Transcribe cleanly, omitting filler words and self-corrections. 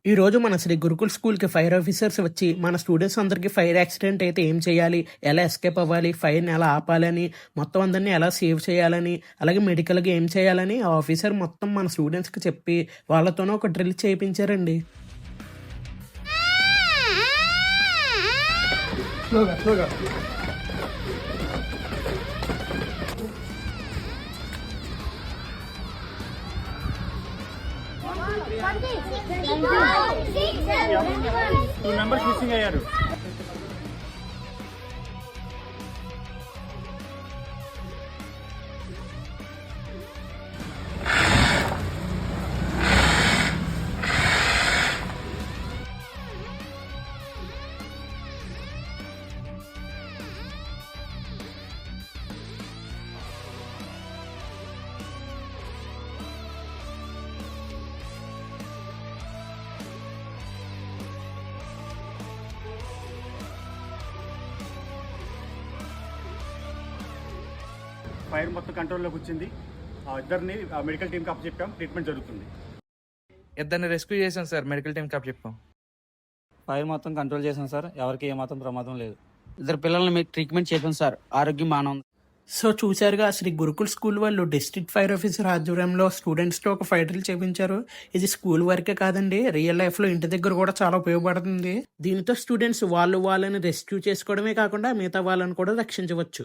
ఈ రోజు మన శ్రీ గురుకుల్ స్కూల్‌కి ఫైర్ ఆఫీసర్స్ వచ్చి, మన స్టూడెంట్స్ అందరికి ఫైర్ యాక్సిడెంట్ అయితే ఏం చేయాలి? ఎలా ఎస్కేప్ అవ్వాలి? ఫైర్‌ని ఎలా ఆపాలని, మొత్తం అందరిని ఎలా సేవ్ చేయాలని, అలాగే మెడికల్‌గా ఏం చేయాలని ఆ ఆఫీసర్ మొత్తం మన స్టూడెంట్స్‌కి చెప్పి, వాళ్ళతోనే ఒక డ్రిల్ చేయించారండి. స్లోగా స్లోగా టూ మెంబర్స్ మిస్సింగ్ అయ్యారు. ఫైర్ మొత్తం కంట్రోల్లోకి వచ్చింది. ఇద్దరిని మెడికల్ టీమ్కి అప్పచెప్పాం. ట్రీట్మెంట్ జరుగుతుంది. ఇద్దరిని రెస్క్యూ చేసాం సార్, మెడికల్ టీమ్కి చెప్పాం. ఫైర్ మొత్తం కంట్రోల్ చేసాం సార్. ఎవరికి ఏమాత్రం ప్రమాదం లేదు. ఇద్దరు పిల్లల్ని మీకు ట్రీట్మెంట్ చేసాం సార్. ఆరోగ్యం బాగానే ఉంది. సో చూశారుగా, శ్రీ గురుకుల్ స్కూల్ వాళ్ళు డిస్ట్రిక్ట్ ఫైర్ ఆఫీసర్ ఆధ్వర్యంలో స్టూడెంట్స్తో ఒక ఫైర్ డ్రిల్ చేయించారు. ఇది స్కూల్ వరకే కాదండి, రియల్ లైఫ్లో ఇంటి దగ్గర కూడా చాలా ఉపయోగపడుతుంది. దీనితో స్టూడెంట్స్ వాళ్ళని రెస్క్యూ చేసుకోవడమే కాకుండా మిగతా వాళ్ళని కూడా రక్షించవచ్చు.